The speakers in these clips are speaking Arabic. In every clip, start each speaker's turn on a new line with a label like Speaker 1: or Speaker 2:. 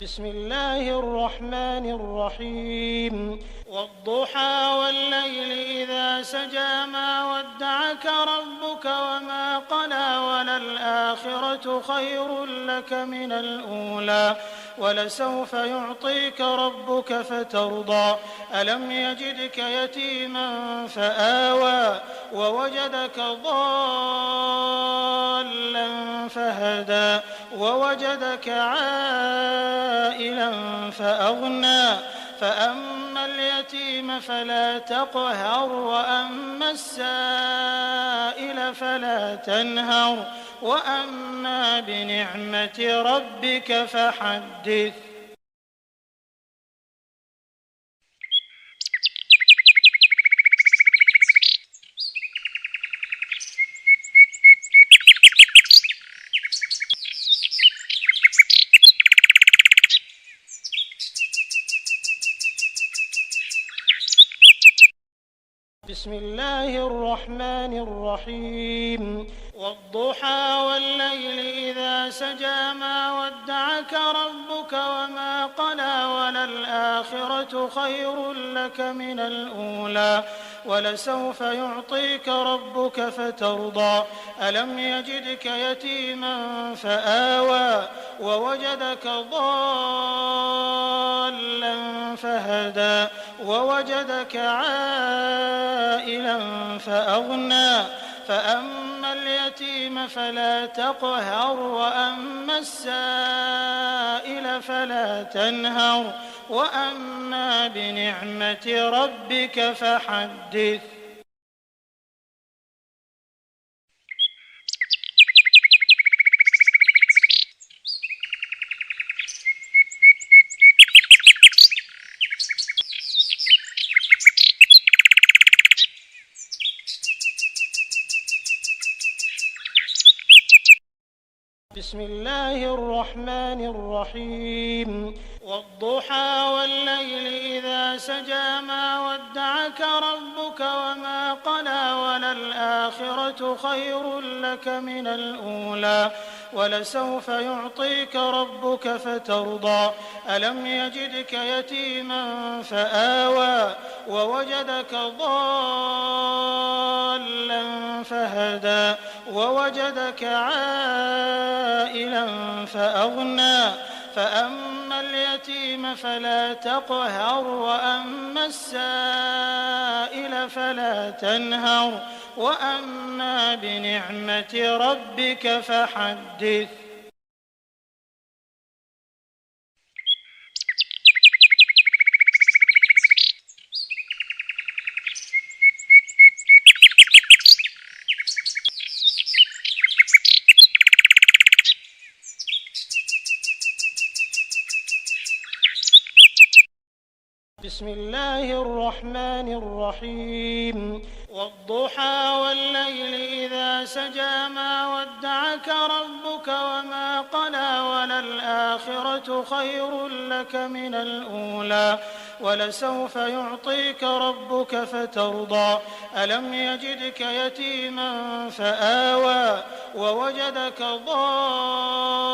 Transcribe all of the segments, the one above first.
Speaker 1: بسم الله الرحمن الرحيم والضحى والليل إذا سجى ما ودعك ربك وما قلى وللآخرة خير لك من الأولى ولسوف يعطيك ربك فترضى ألم يجدك يتيما فآوى ووجدك ضالا فهدى ووجدك عائلا فأغنى فأما اليتيم فلا تقهر وأما السائل فلا تنهر وأما بنعمة ربك فحدث. بسم الله الرحمن الرحيم والضحى والليل إذا سجى ما ودعك ربك وما قلى وللآخرة خير لك من الأولى ولسوف يعطيك ربك فترضى ألم يجدك يتيما فآوى ووجدك ضالا فهدى ووجدك عائلا فأغنى فأما اليتيم فلا تقهر وأما السائل فلا تنهر وأما بنعمة ربك فحدث. بسم الله الرحمن الرحيم والضحى والليل إذا سجى ما ودعك ربك وما قلى وللآخرة خير لك من الأولى ولسوف يعطيك ربك فترضى ألم يجدك يتيما فآوى ووجدك ضالا فهدى ووجدك عائلا فأغنى فأما اليتيم فلا تقهر وأما السائل فلا تنهر وأما بنعمة ربك فحدث. بسم الله الرحمن الرحيم والضحى والليل إذا سجى ما ودعك ربك وما قلى وللآخرة خير لك من الأولى ولسوف يعطيك ربك فترضى ألم يجدك يتيما فآوى ووجدك ضالا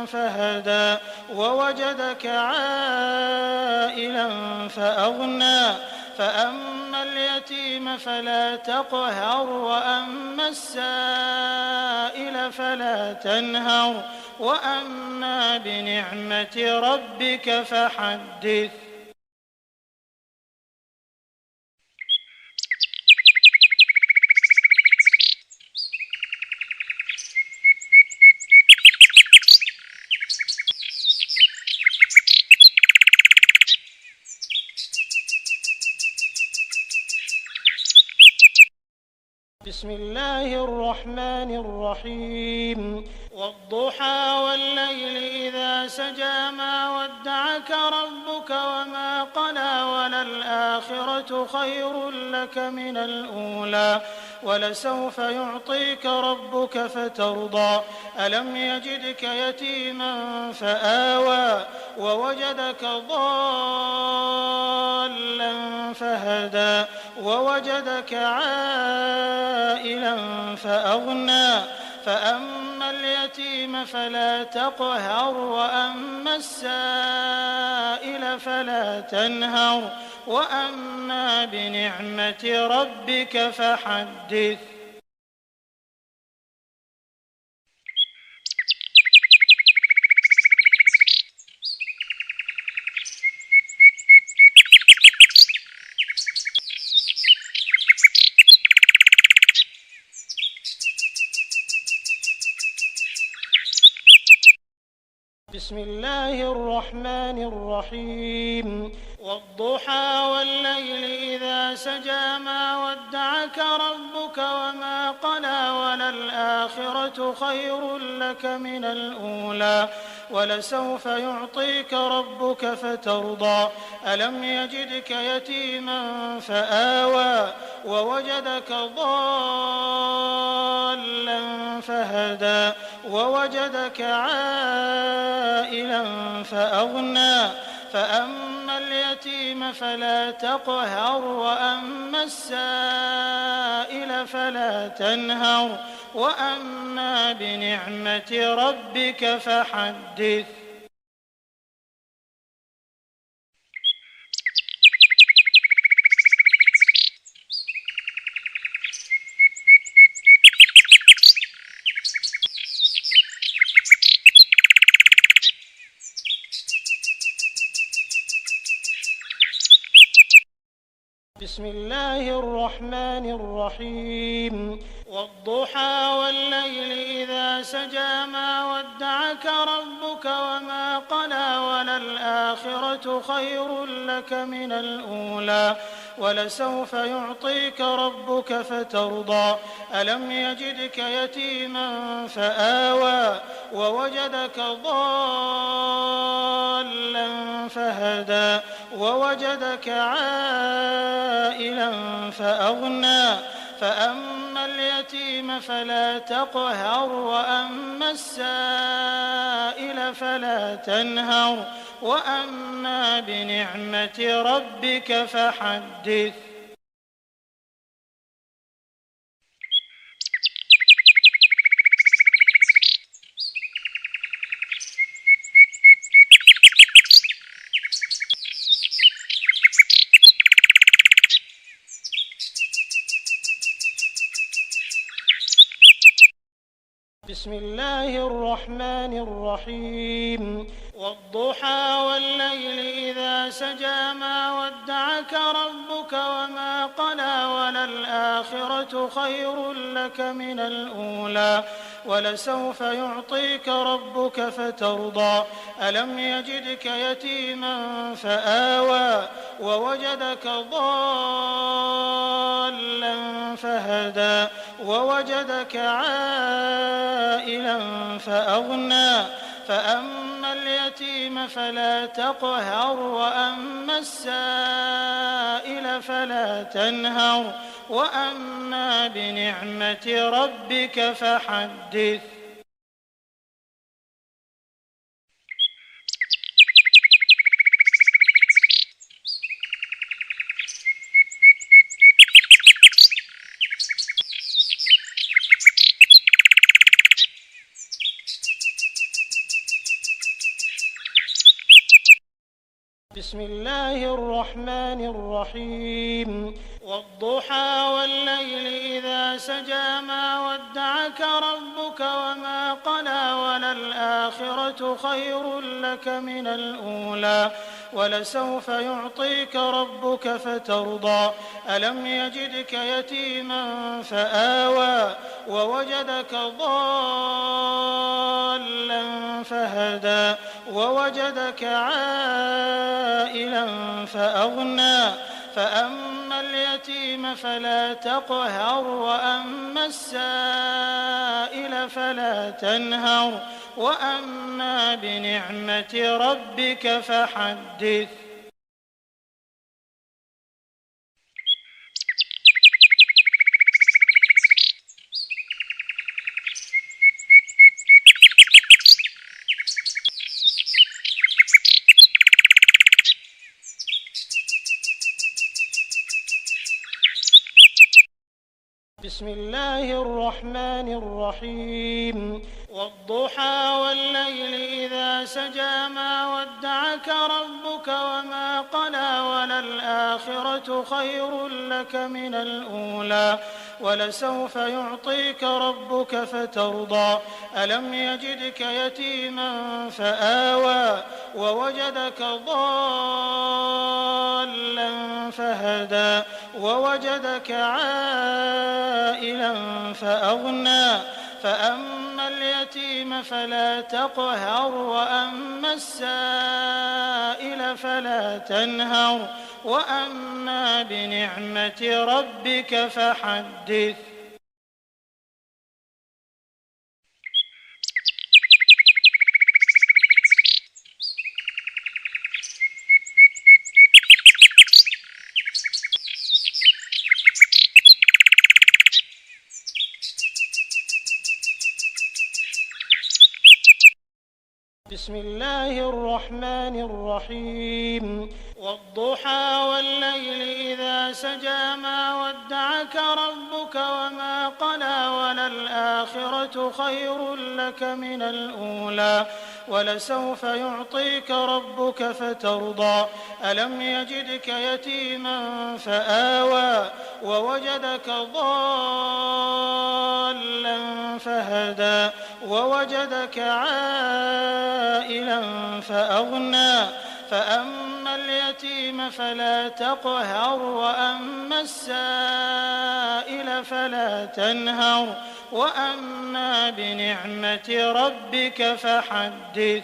Speaker 1: فهدى ووجدك عائلا فأغنى فأما اليتيم فلا تقهر وأما السائل فلا تنهر وأما بنعمة ربك فحدث. بسم الله الرحمن الرحيم والضحى والليل إذا سجى ما ودعك ربك وما قلى وللآخرة خير لك من الأولى ولسوف يعطيك ربك فترضى ألم يجدك يتيما فآوى ووجدك ضالا فهدى ووجدك عائلا فأغنى فأما اليتيم اليتيم فلا تقهر وأما السائل فلا تنهر وأما بنعمة ربك فحدث. بسم الله الرحمن الرحيم والضحى والليل إذا سجى ما ودعك ربك وما قلى وللآخرة خير لك من الأولى ولسوف يعطيك ربك فترضى ألم يجدك يتيما فآوى ووجدك ضالا فهدى ووجدك عائلا فأغنى فأما اليتيم فلا تقهر وأما السائل فلا تنهر وأما بنعمة ربك فحدث. بسم الله الرحمن الرحيم والضحى والليل إذا سجى ما ودعك ربك وما قلى وللآخرة خير لك من الأولى ولسوف يعطيك ربك فترضى ألم يجدك يتيما فآوى ووجدك ضالا فهدى ووجدك عائلا فأغنى فأما اليتيم فلا تقهر وأما السائل فلا تنهر وأما بنعمة ربك فحدث. بسم الله الرحمن الرحيم والضحى والليل إذا سجى ما ودعك ربك وما قلى وللآخرة خير لك من الأولى ولسوف يعطيك ربك فترضى ألم يجدك يتيما فآوى ووجدك ضالا فهدى ووجدك عائلا فأغنى فأما اليتيم فلا تقهر وأما السائل فلا تنهر وأما بنعمة ربك فحدث. بسم الله الرحمن الرحيم والضحى والليل إذا سجى ما ودعك ربك وما قلى وللآخرة خير لك من الأولى ولسوف يعطيك ربك فترضى ألم يجدك يتيما فآوى ووجدك ضالا فهدى ووجدك عائلا فأغنى فأما اليتيم فلا تقهر وأما السائل فلا تنهر وأما بنعمة ربك فحدث. بسم الله الرحمن الرحيم والضحى والليل إذا سجى ما ودعك ربك وما قلى وللآخرة خير لك من الأولى ولسوف يعطيك ربك فترضى ألم يجدك يتيما فآوى ووجدك ضالا فهدى ووجدك عائلا فأغنى فأما اليتيم فلا تقهر وأما السائل فلا تنهر وأما بنعمة ربك فحدث. بسم الله الرحمن الرحيم والضحى والليل إذا سجى ما ودعك ربك وما قلى وللآخرة خير لك من الأولى ولسوف يعطيك ربك فترضى ألم يجدك يتيما فآوى ووجدك ضالا فهدى ووجدك عائلا فأغنى فأما اليتيم فلا تقهر وأما السائل فلا تنهر وأما بنعمة ربك فحدث.